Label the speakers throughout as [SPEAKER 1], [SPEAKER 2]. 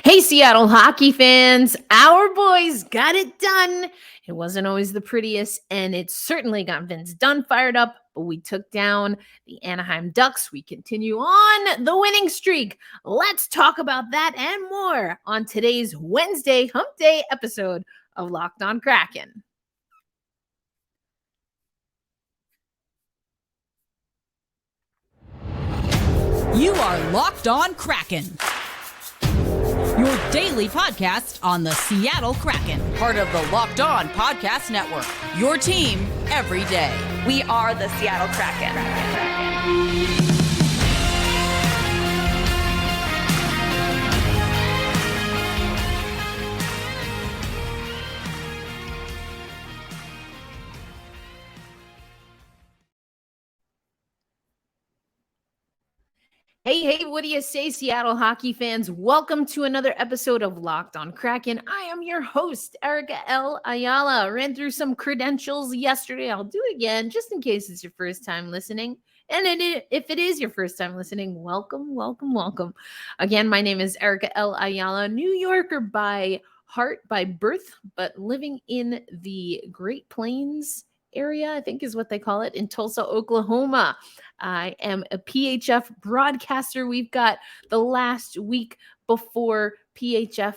[SPEAKER 1] Hey, Seattle hockey fans, our boys got it done. It wasn't always the prettiest, and it certainly got Vince Dunn fired up, but we took down the Anaheim Ducks. We continue on the winning streak. Let's talk about that and more on today's Wednesday Hump Day episode of Locked On Kraken.
[SPEAKER 2] You are Locked On Kraken, your daily podcast on the Seattle Kraken, part of the Locked On Podcast Network, your team every day.
[SPEAKER 3] We are the Seattle Kraken.
[SPEAKER 1] Hey, what do you say, Seattle hockey fans? Welcome to another episode of Locked On Kraken. I am your host, Erica L. Ayala. Ran through some credentials yesterday. I'll do it again just in case it's your first time listening. And if it is your first time listening, welcome. Again, my name is Erica L. Ayala, New Yorker by heart, by birth, but living in the Great Plains area, I think is what they call it, in Tulsa, Oklahoma. I am a PHF broadcaster. We've got the last week before PHF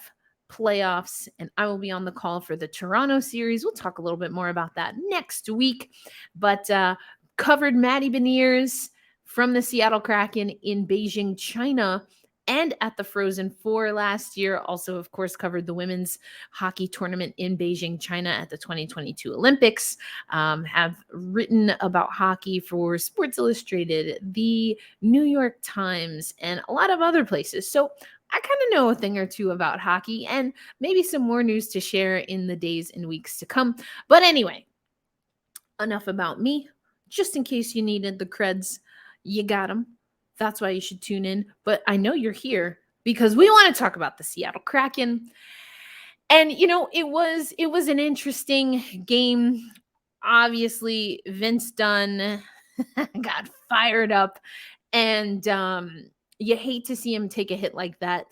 [SPEAKER 1] playoffs, and I will be on the call for the Toronto series. We'll talk a little bit more about that next week, but covered Matty Beniers from the Seattle Kraken in Beijing, China, and at the Frozen Four last year. Also, of course, covered the women's hockey tournament in Beijing, China at the 2022 Olympics. Have written about hockey for Sports Illustrated, the New York Times, and a lot of other places. So I kind of know a thing or two about hockey and maybe some more news to share in the days and weeks to come. But anyway, enough about me. Just in case you needed the creds, you got them. That's why you should tune in. But I know you're here because we want to talk about the Seattle Kraken. And it was an interesting game. Obviously, Vince Dunn got fired up, and you hate to see him take a hit like that.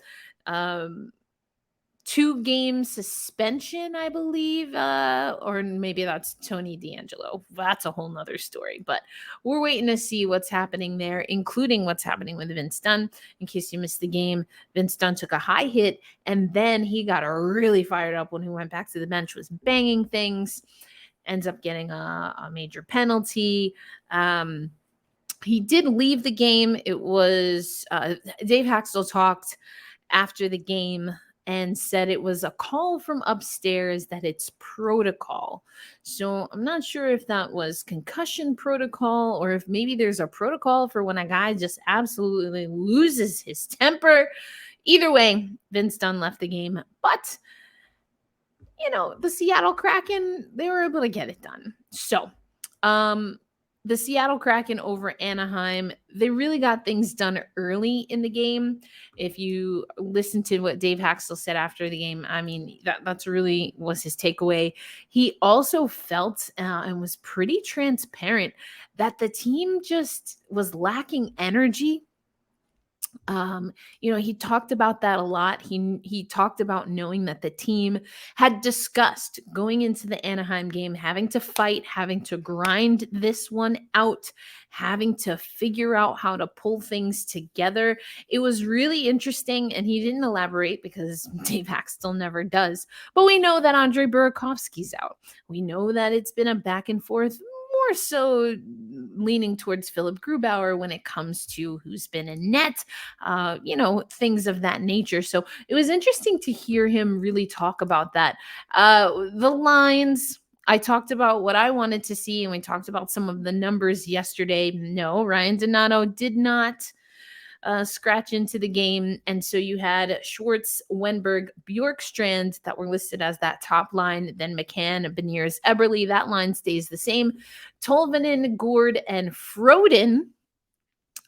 [SPEAKER 1] 2-game suspension, I believe, or maybe that's Tony D'Angelo. That's a whole nother story, but we're waiting to see what's happening there, including what's happening with Vince Dunn. In case you missed the game, Vince Dunn took a high hit, and then he got really fired up when he went back to the bench, was banging things, ends up getting a major penalty. He did leave the game. It was Dave Haxtell talked after the game and said it was a call from upstairs, that it's protocol. So I'm not sure if that was concussion protocol or if maybe there's a protocol for when a guy just absolutely loses his temper. Either way, Vince Dunn left the game. But, the Seattle Kraken, they were able to get it done. So, the Seattle Kraken over Anaheim, they really got things done early in the game. If you listen to what Dave Haxtell said after the game, I mean, that's really was his takeaway. He also felt and was pretty transparent that the team just was lacking energy. He talked about that a lot. He talked about knowing that the team had discussed going into the Anaheim game, having to fight, having to grind this one out, having to figure out how to pull things together. It was really interesting, and he didn't elaborate because Dave Haxtell never does. But we know that Andre Burakovsky's out. We know that it's been a back and forth, more so leaning towards Philip Grubauer when it comes to who's been in net, things of that nature. So it was interesting to hear him really talk about that. The lines, I talked about what I wanted to see, and we talked about some of the numbers yesterday. No, Ryan Donato did not scratch into the game. And so you had Schwartz, Wenberg, Bjorkstrand that were listed as that top line. Then McCann, Beniers, Eberle. That line stays the same. Tolvanen, Gord, and Froden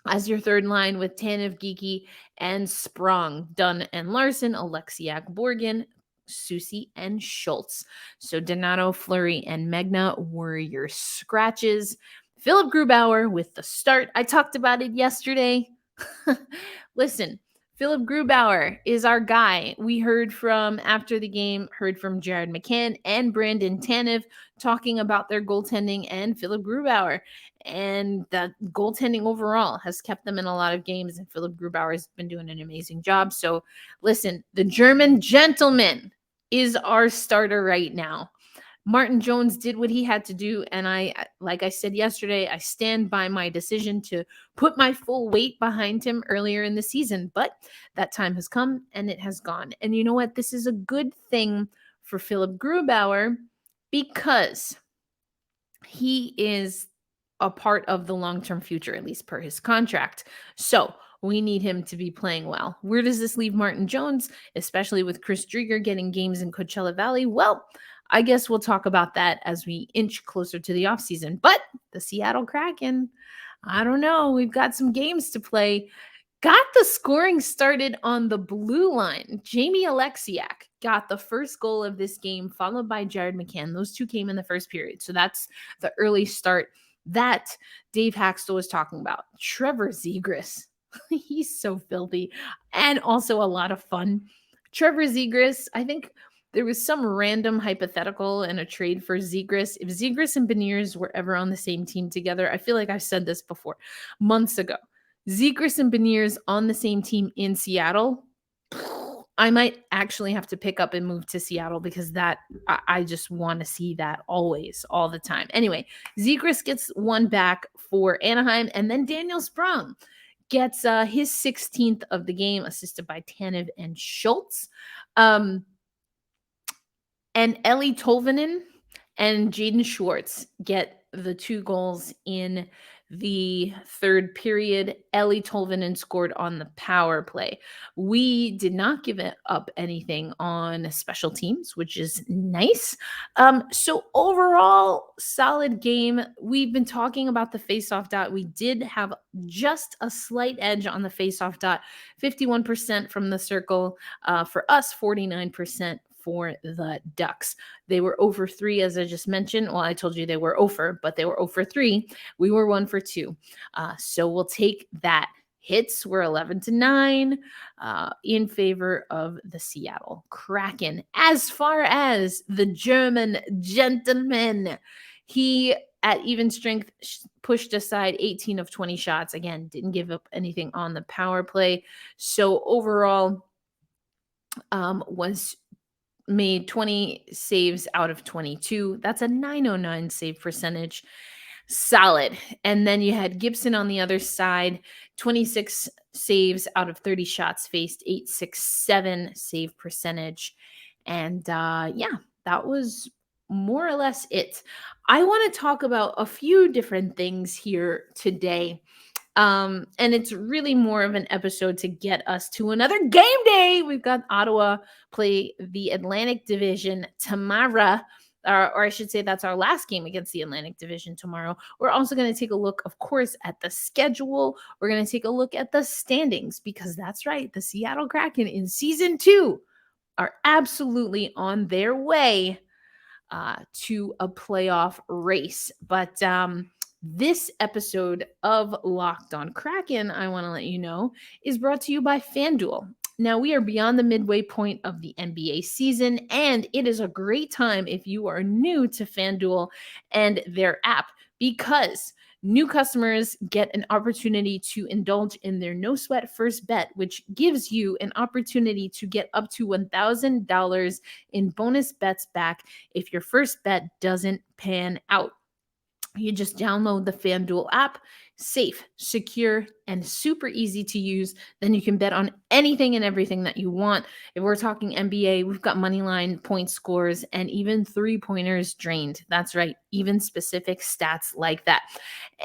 [SPEAKER 1] as your third line with Tanev, Geeky, and Sprong. Dunn and Larson, Alexiak, Borgen, Susie, and Schultz. So Donato, Fleury, and Megna were your scratches. Philip Grubauer with the start. I talked about it yesterday. Listen, Philip Grubauer is our guy. We heard from after the game, heard from Jared McCann and Brandon Tanev talking about their goaltending and Philip Grubauer. And the goaltending overall has kept them in a lot of games, and Philip Grubauer has been doing an amazing job. So listen, the German gentleman is our starter right now. Martin Jones did what he had to do, and like I said yesterday, I stand by my decision to put my full weight behind him earlier in the season, but that time has come and it has gone. And you know what? This is a good thing for Philip Grubauer because he is a part of the long-term future, at least per his contract. So we need him to be playing well. Where does this leave Martin Jones, especially with Chris Driedger getting games in Coachella Valley? Well, I guess we'll talk about that as we inch closer to the offseason. But the Seattle Kraken, I don't know. We've got some games to play. Got the scoring started on the blue line. Jamie Alexiak got the first goal of this game, followed by Jared McCann. Those two came in the first period. So that's the early start that Dave Haxtell was talking about. Trevor Zegras, he's so filthy and also a lot of fun. Trevor Zegras, I think there was some random hypothetical in a trade for Zegras. If Zegras and Beniers were ever on the same team together, I feel like I've said this before, months ago. Zegras and Beniers on the same team in Seattle, I might actually have to pick up and move to Seattle because that I just want to see that always, all the time. Anyway, Zegras gets one back for Anaheim, and then Daniel Sprong gets his 16th of the game, assisted by Tanev and Schultz. And Ellie Tolvanen and Jaden Schwartz get the two goals in the third period. Ellie Tolvanen scored on the power play. We did not give up anything on special teams, which is nice. So overall, solid game. We've been talking about the faceoff dot. We did have just a slight edge on the faceoff dot, 51% from the circle. For us, 49% for the Ducks. They were 0 for 3, as I just mentioned. Well, I told you they were 0 for, but they were 0 for 3. We were 1 for 2. So we'll take that. Hits were 11-9 in favor of the Seattle Kraken. As far as the German gentleman, he at even strength pushed aside 18 of 20 shots. Again, didn't give up anything on the power play. So overall, was made 20 saves out of 22. That's a .909 save percentage. Solid. And then you had Gibson on the other side, 26 saves out of 30 shots faced, .867 save percentage. And yeah, that was more or less it. I want to talk about a few different things here today. And it's really more of an episode to get us to another game day. We've got Ottawa play the Atlantic Division tomorrow. Or I should say that's our last game against the Atlantic Division tomorrow. We're also going to take a look, of course, at the schedule. We're going to take a look at the standings because that's right. The Seattle Kraken in season 2 are absolutely on their way to a playoff race. But this episode of Locked On Kraken, I want to let you know, is brought to you by FanDuel. Now, we are beyond the midway point of the NBA season, and it is a great time if you are new to FanDuel and their app because new customers get an opportunity to indulge in their no-sweat first bet, which gives you an opportunity to get up to $1,000 in bonus bets back if your first bet doesn't pan out. You just download the FanDuel app, safe, secure, and super easy to use. Then you can bet on anything and everything that you want. If we're talking NBA, we've got money line, point scores, and even three-pointers drained. That's right, even specific stats like that.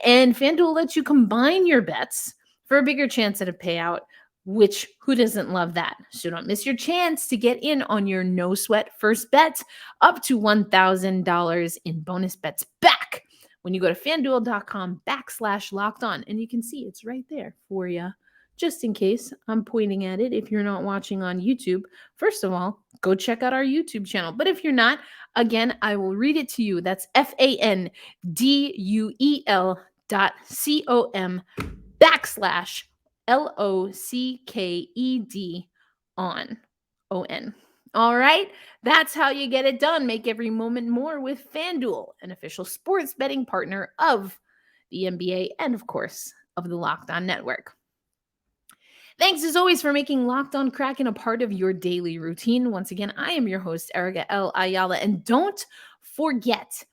[SPEAKER 1] And FanDuel lets you combine your bets for a bigger chance at a payout, which who doesn't love that? So don't miss your chance to get in on your no sweat first bet, up to $1,000 in bonus bets back when you go to FanDuel.com/locked-on, and you can see it's right there for you. Just in case I'm pointing at it, if you're not watching on YouTube, first of all, go check out our YouTube channel. But if you're not, again, I will read it to you. That's FanDuel.com/ LOCKED on. ON. All right, that's how you get it done. Make every moment more with FanDuel, an official sports betting partner of the NBA and, of course, of the Locked On Network. Thanks as always for making Locked On Kraken a part of your daily routine. Once again, I am your host, Erica L. Ayala, and don't forget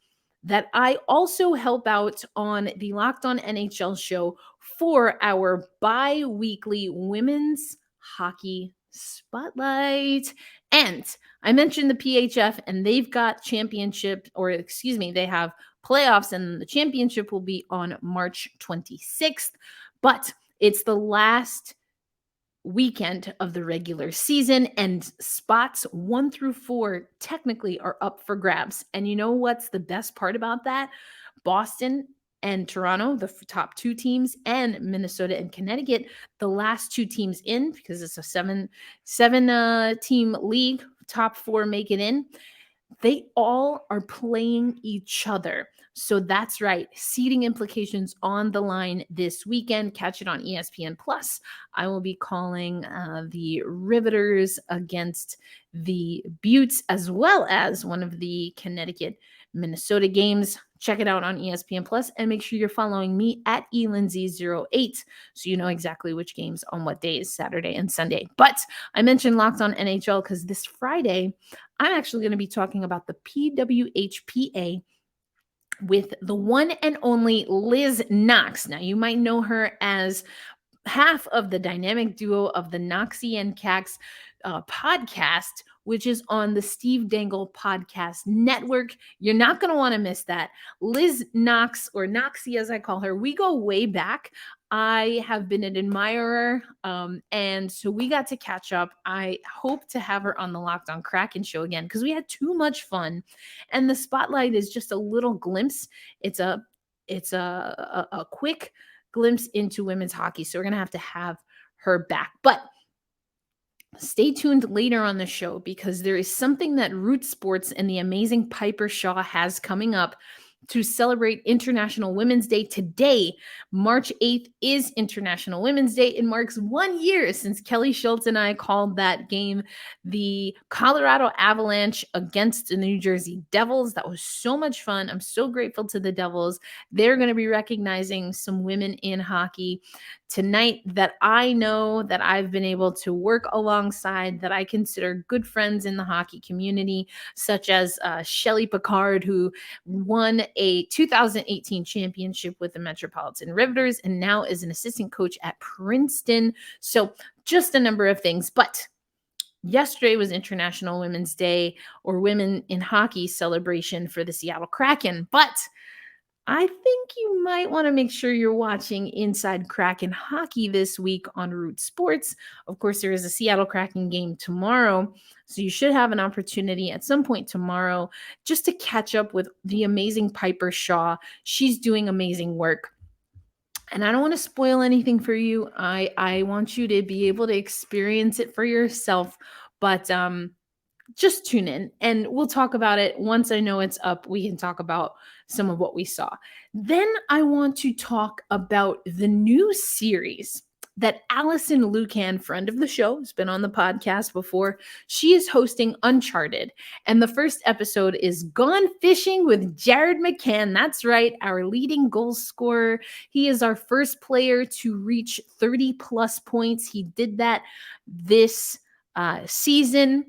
[SPEAKER 1] that I also help out on the Locked On NHL show for our bi-weekly women's hockey spotlight. And I mentioned the PHF, and they've got championship, or excuse me, they have playoffs, and the championship will be on March 26th. But it's the last weekend of the regular season, and spots 1 through 4 technically are up for grabs. And you know what's the best part about that? Boston and Toronto, the top 2 teams, and Minnesota and Connecticut, the last 2 teams in, because it's a seven team league, top 4 make it in. They all are playing each other. So that's right. Seeding implications on the line this weekend. Catch it on ESPN Plus. I will be calling the Riveters against the Buttes, as well as one of the Connecticut Minnesota games. Check it out on ESPN Plus, and make sure you're following me at elindsay08 so you know exactly which games on what days, Saturday and Sunday. But I mentioned Locked On NHL because this Friday, I'm actually going to be talking about the PWHPA with the one and only Liz Knox. Now, you might know her as half of the dynamic duo of the Noxie and Cax podcast, which is on the Steve Dangle Podcast Network. You're not going to want to miss that. Liz Knox, or Noxie as I call her, we go way back. I have been an admirer, and so we got to catch up. I hope to have her on the Locked On Kraken show again because we had too much fun, and the spotlight is just a little glimpse. It's a quick glimpse into women's hockey, so we're gonna have her back. But stay tuned later on the show because there is something that Root Sports and the amazing Piper Shaw has coming up to celebrate International Women's Day. Today, March 8th, is International Women's Day. It marks 1 year since Kelly Schultz and I called that game, the Colorado Avalanche against the New Jersey Devils. That was so much fun. I'm so grateful to the Devils. They're going to be recognizing some women in hockey tonight that I know that I've been able to work alongside, that I consider good friends in the hockey community, such as Shelly Picard, who won a 2018 championship with the Metropolitan Riveters and now is an assistant coach at Princeton. So just a number of things. But yesterday was International Women's Day, or Women in Hockey celebration for the Seattle Kraken. But I think you might want to make sure you're watching Inside Kraken Hockey this week on Root Sports. Of course, there is a Seattle Kraken game tomorrow, so you should have an opportunity at some point tomorrow just to catch up with the amazing Piper Shaw. She's doing amazing work. And I don't want to spoil anything for you. I want you to be able to experience it for yourself. But just tune in and we'll talk about it. Once I know it's up, we can talk about some of what we saw. Then I want to talk about the new series that Allison Lucan, friend of the show, has been on the podcast before. She is hosting Uncharted. And the first episode is Gone Fishing with Jared McCann. That's right, our leading goal scorer. He is our first player to reach 30 plus points. He did that this season.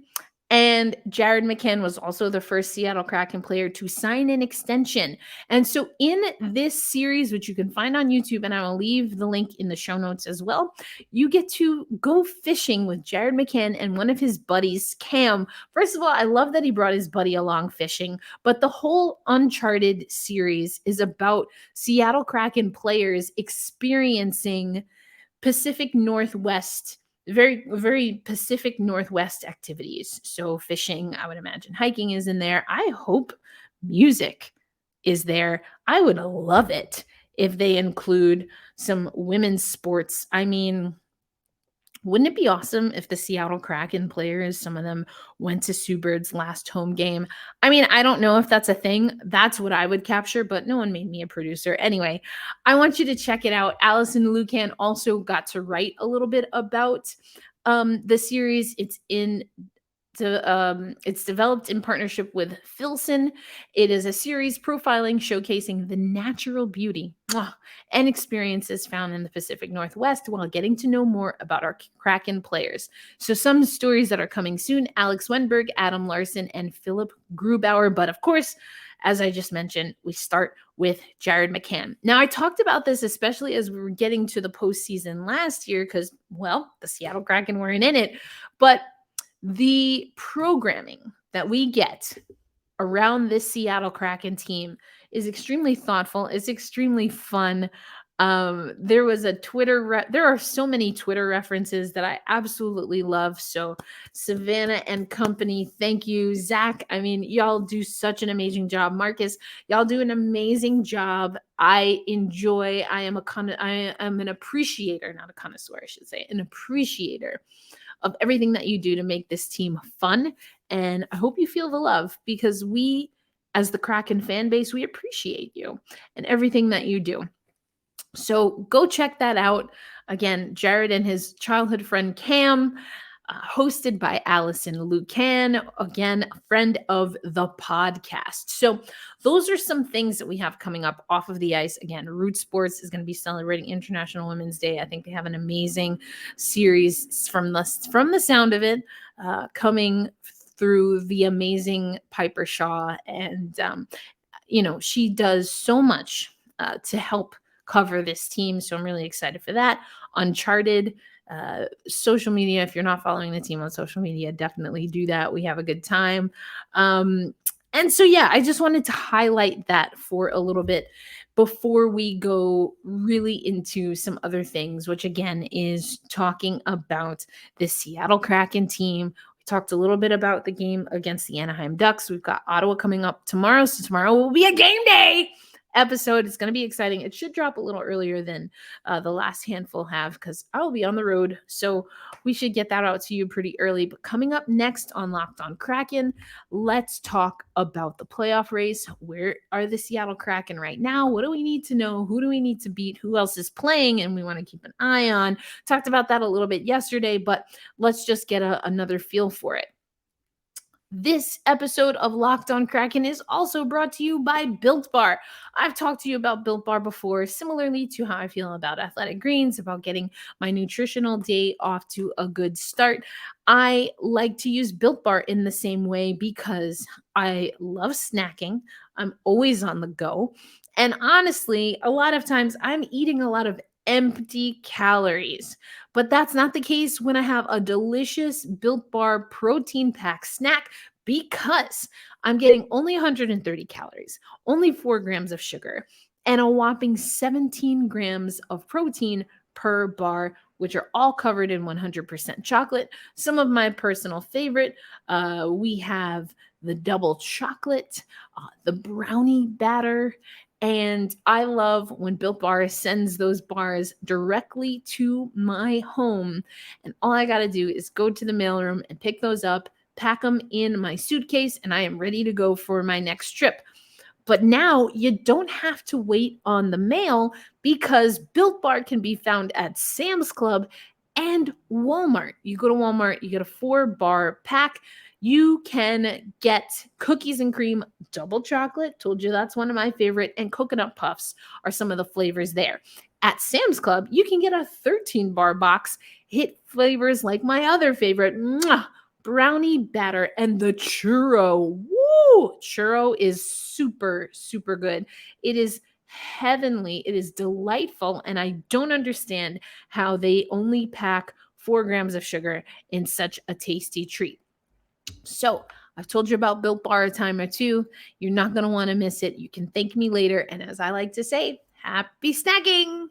[SPEAKER 1] And Jared McCann was also the first Seattle Kraken player to sign an extension. And so in this series, which you can find on YouTube, and I will leave the link in the show notes as well, you get to go fishing with Jared McCann and one of his buddies, Cam. First of all, I love that he brought his buddy along fishing, but the whole Uncharted series is about Seattle Kraken players experiencing Pacific Northwest, very Pacific Northwest activities. So fishing, I would imagine hiking is in there. I hope music is there. I would love it if they include some women's sports. I mean, Wouldn't it be awesome if the Seattle Kraken players, some of them went to Sue Bird's last home game? I mean, I don't know if that's a thing. That's what I would capture, but no one made me a producer. Anyway, I want you to check it out. Allison Lucan also got to write a little bit about the series. It's developed in partnership with Filson. It is a series profiling, showcasing the natural beauty and experiences found in the Pacific Northwest while getting to know more about our Kraken players. So some stories that are coming soon: Alex Wenberg, Adam Larson, and Philip Grubauer. But of course, as I just mentioned, we start with Jared McCann. Now, I talked about this especially as we were getting to the postseason last year because, well, the Seattle Kraken weren't in it. But the programming that we get around this Seattle Kraken team is extremely thoughtful. It's extremely fun. There was a there are so many Twitter references that I absolutely love. So Savannah and company, thank you. Zach, I mean, y'all do such an amazing job. Marcus, y'all do an amazing job. I am an appreciator, not a connoisseur, I should say, an appreciator of everything that you do to make this team fun. And I hope you feel the love, because we, as the Kraken fan base, we appreciate you and everything that you do. So go check that out. Again, Jared and his childhood friend Cam, hosted by Allison Lucan, again, a friend of the podcast. So those are some things that we have coming up off of the ice. Again, Root Sports is going to be celebrating International Women's Day. I think they have an amazing series from the sound of it, coming through the amazing Piper Shaw. And, she does so much to help cover this team. So I'm really excited for that. Uncharted, social media. If you're not following the team on social media, definitely do that. We have a good time. And so, yeah, I just wanted to highlight that for a little bit before we go really into some other things, which again is talking about the Seattle Kraken team. We talked a little bit about the game against the Anaheim Ducks. We've got Ottawa coming up tomorrow. So tomorrow will be a game day episode. It's going to be exciting. It should drop a little earlier than the last handful have, because I'll be on the road. So we should get that out to you pretty early. But coming up next on Locked on Kraken, let's talk about the playoff race. Where are the Seattle Kraken right now? What do we need to know? Who do we need to beat? Who else is playing and we want to keep an eye on? Talked about that a little bit yesterday, but let's just get another feel for it. This episode of Locked on Kraken is also brought to you by Built Bar. I've talked to you about Built Bar before, similarly to how I feel about Athletic Greens, about getting my nutritional day off to a good start. I like to use Built Bar in the same way because I love snacking. I'm always on the go. And honestly, a lot of times I'm eating a lot of empty calories. But that's not the case when I have a delicious Built Bar protein pack snack, because I'm getting only 130 calories, only 4 grams of sugar, and a whopping 17 grams of protein per bar, which are all covered in 100% chocolate. Some of my personal favorite, we have the double chocolate, the brownie batter. And I love when Built Bar sends those bars directly to my home. And all I got to do is go to the mailroom and pick those up, pack them in my suitcase, and I am ready to go for my next trip. But now you don't have to wait on the mail, because Built Bar can be found at Sam's Club and Walmart. You go to Walmart, you get a 4-bar pack. You can get cookies and cream, double chocolate. Told you that's one of my favorite. And coconut puffs are some of the flavors there. At Sam's Club, you can get a 13-bar box. Hit flavors like my other favorite, brownie batter and the churro. Woo! Churro is super, super good. It is heavenly. It is delightful. And I don't understand how they only pack 4 grams of sugar in such a tasty treat. So I've told you about Built Bar a time or two. You're not going to want to miss it. You can thank me later. And as I like to say, happy snacking.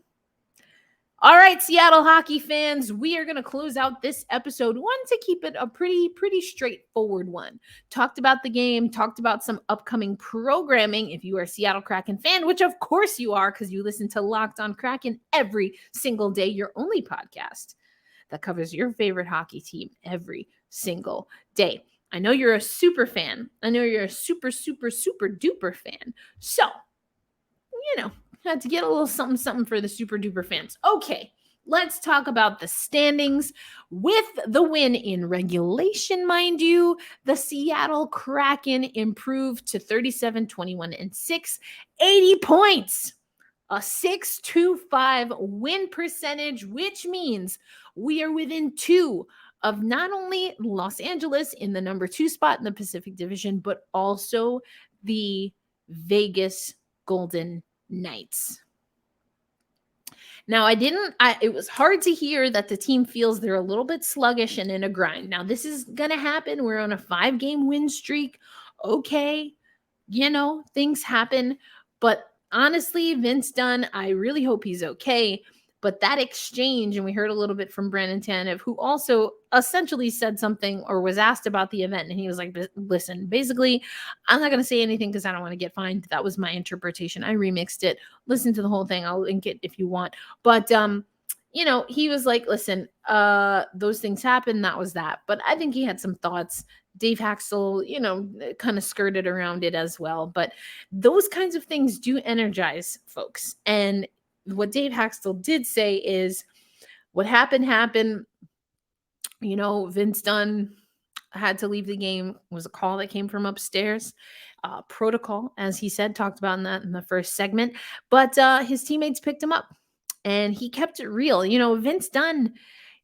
[SPEAKER 1] All right, Seattle hockey fans, we are going to close out this episode. One to keep it a pretty straightforward one. Talked about the game, talked about some upcoming programming. If you are a Seattle Kraken fan, which of course you are, because you listen to Locked on Kraken every single day, your only podcast that covers your favorite hockey team every single day. I know you're a super fan. I know you're a super, super, super duper fan. So, had to get a little something, something for the super duper fans. Okay, let's talk about the standings. With the win in regulation, mind you, the Seattle Kraken improved to 37-21-6, 80 points, a 6.25 win percentage, which means we are within 2 of not only Los Angeles in the number 2 spot in the Pacific Division, but also the Vegas Golden Knights. Now, it was hard to hear that the team feels they're a little bit sluggish and in a grind. Now, this is going to happen. We're on a 5-game win streak. Okay, things happen. But honestly, Vince Dunn, I really hope he's okay. But that exchange, and we heard a little bit from Brandon Tanev, who also essentially said something or was asked about the event. And he was like, listen, basically, I'm not going to say anything because I don't want to get fined. That was my interpretation. I remixed it. Listen to the whole thing. I'll link it if you want. But, he was like, listen, those things happen. That was that. But I think he had some thoughts. Dave Haxtell, kind of skirted around it as well. But those kinds of things do energize folks. And what Dave Haxtell did say is what happened. Vince Dunn had to leave the game. It was a call that came from upstairs. Protocol, as he said, talked about that in the first segment. But his teammates picked him up and he kept it real. Vince Dunn,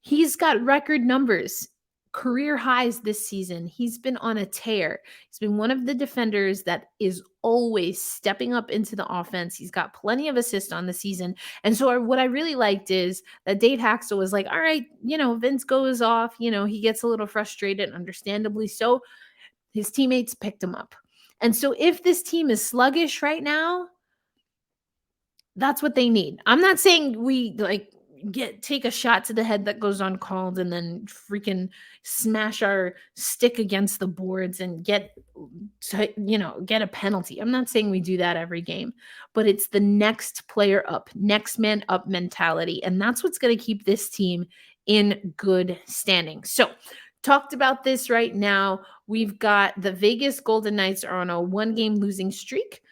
[SPEAKER 1] he's got record numbers, career highs this season. He's been on a tear. He's been one of the defenders that is always stepping up into the offense. He's got plenty of assists on the season. And so what I really liked is that Dave Haxtell was like, all right, Vince goes off, he gets a little frustrated, understandably so. His teammates picked him up. And so if this team is sluggish right now, that's what they need. I'm not saying we take a shot to the head that goes uncalled and then freaking smash our stick against the boards and get a penalty. I'm not saying we do that every game, but it's the next player up, next man up mentality. And that's what's going to keep this team in good standing. So talked about this right now. We've got the Vegas Golden Knights are on a 1-game losing streak.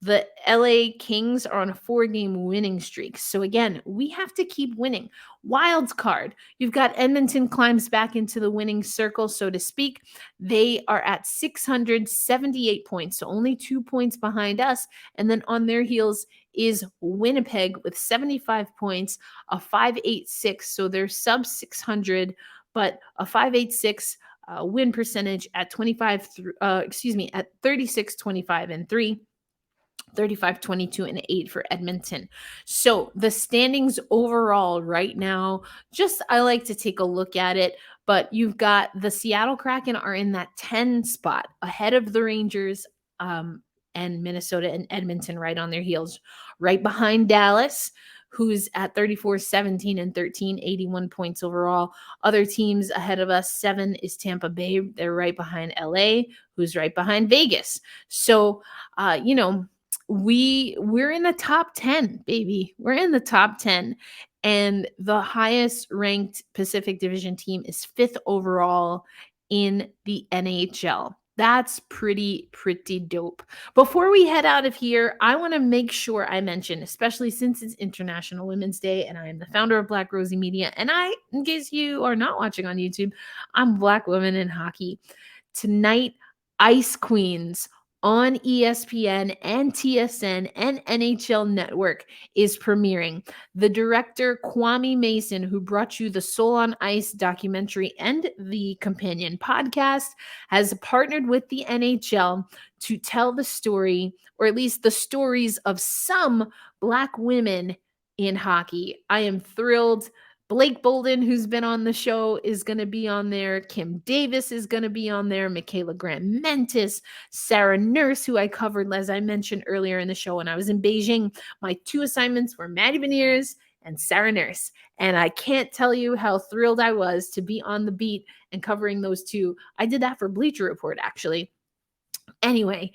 [SPEAKER 1] The LA Kings are on a 4-game winning streak. So again, we have to keep winning. Wild card. You've got Edmonton climbs back into the winning circle, so to speak. They are at 678 points, so only 2 points behind us. And then on their heels is Winnipeg with 75 points, a 5.86. So they're sub 600, but a 5.86 win percentage at 36-25-3. 35-22 and 8 for Edmonton. So the standings overall right now, I like to take a look at it, but you've got the Seattle Kraken are in that 10 spot ahead of the Rangers and Minnesota and Edmonton right on their heels, right behind Dallas, who's at 34-17-13, 81 points overall. Other teams ahead of us, 7 is Tampa Bay. They're right behind LA, who's right behind Vegas. So, we're in the top 10, baby. We're in the top 10. And the highest ranked Pacific Division team is 5th overall in the NHL. That's pretty dope. Before we head out of here, I want to make sure I mention, especially since it's International Women's Day and I am the founder of Black Rosie Media. And in case you are not watching on YouTube, I'm Black Women in Hockey. Tonight, Ice Queens on ESPN and TSN and NHL Network is premiering. The director, Kwame Mason, who brought you the Soul on Ice documentary and the companion podcast, has partnered with the NHL to tell the story, or at least the stories of some Black women in hockey. I am thrilled. Blake Bolden, who's been on the show, is going to be on there. Kim Davis is going to be on there. Michaela Grant-Mentis, Sarah Nurse, who I covered, as I mentioned earlier in the show when I was in Beijing. My 2 assignments were Maddie Beniers and Sarah Nurse. And I can't tell you how thrilled I was to be on the beat and covering those 2. I did that for Bleacher Report, actually. Anyway,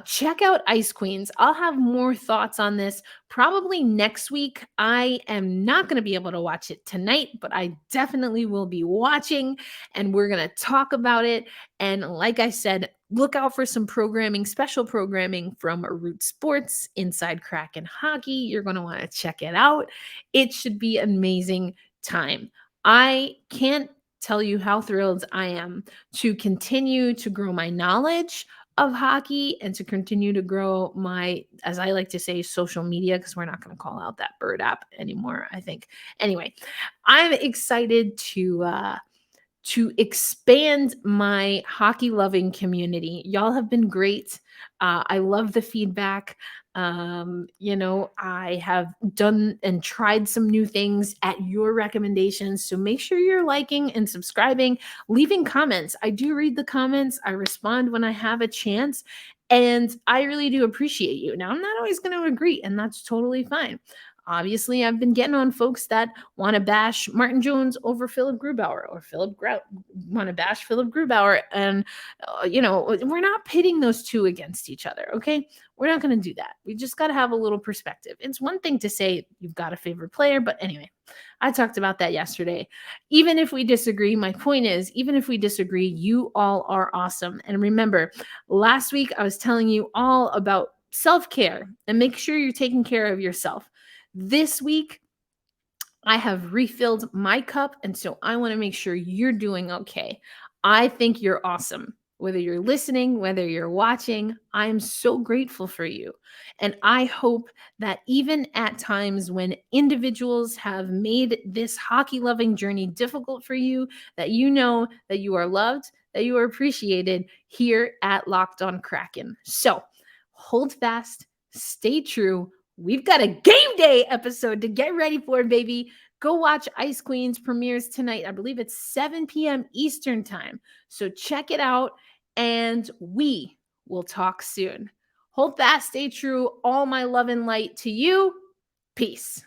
[SPEAKER 1] check out Ice Queens. I'll have more thoughts on this probably next week. I am not going to be able to watch it tonight, but I definitely will be watching and we're going to talk about it. And like I said, look out for some programming, special programming from Root Sports, Inside Kraken Hockey. You're going to want to check it out. It should be an amazing time. I can't tell you how thrilled I am to continue to grow my knowledge of hockey and to continue to grow my, as I like to say, social media, because we're not going to call out that bird app anymore, I think. Anyway, I'm excited to expand my hockey loving community. Y'all have been great. I love the feedback. I have done and tried some new things at your recommendations. So make sure you're liking and subscribing, leaving comments. I do read the comments. I respond when I have a chance. And I really do appreciate you. Now, I'm not always going to agree, and that's totally fine. Obviously, I've been getting on folks that want to bash Martin Jones over Philip Grubauer, or want to bash Philip Grubauer. And, we're not pitting those two against each other, okay? We're not going to do that. We just got to have a little perspective. It's one thing to say you've got a favorite player, but anyway, I talked about that yesterday. Even if we disagree, my point is, even if we disagree, you all are awesome. And remember, last week I was telling you all about self-care and make sure you're taking care of yourself. This week, I have refilled my cup, and so I want to make sure you're doing okay. I think you're awesome. Whether you're listening, whether you're watching, I am so grateful for you. And I hope that even at times when individuals have made this hockey loving journey difficult for you, that you know that you are loved, that you are appreciated here at Locked On Kraken. So hold fast, stay true. We've got a game day episode to get ready for, baby. Go watch Ice Queens premieres tonight. I believe it's 7 p.m. Eastern time. So check it out, and we will talk soon. Hold fast, stay true. All my love and light to you. Peace.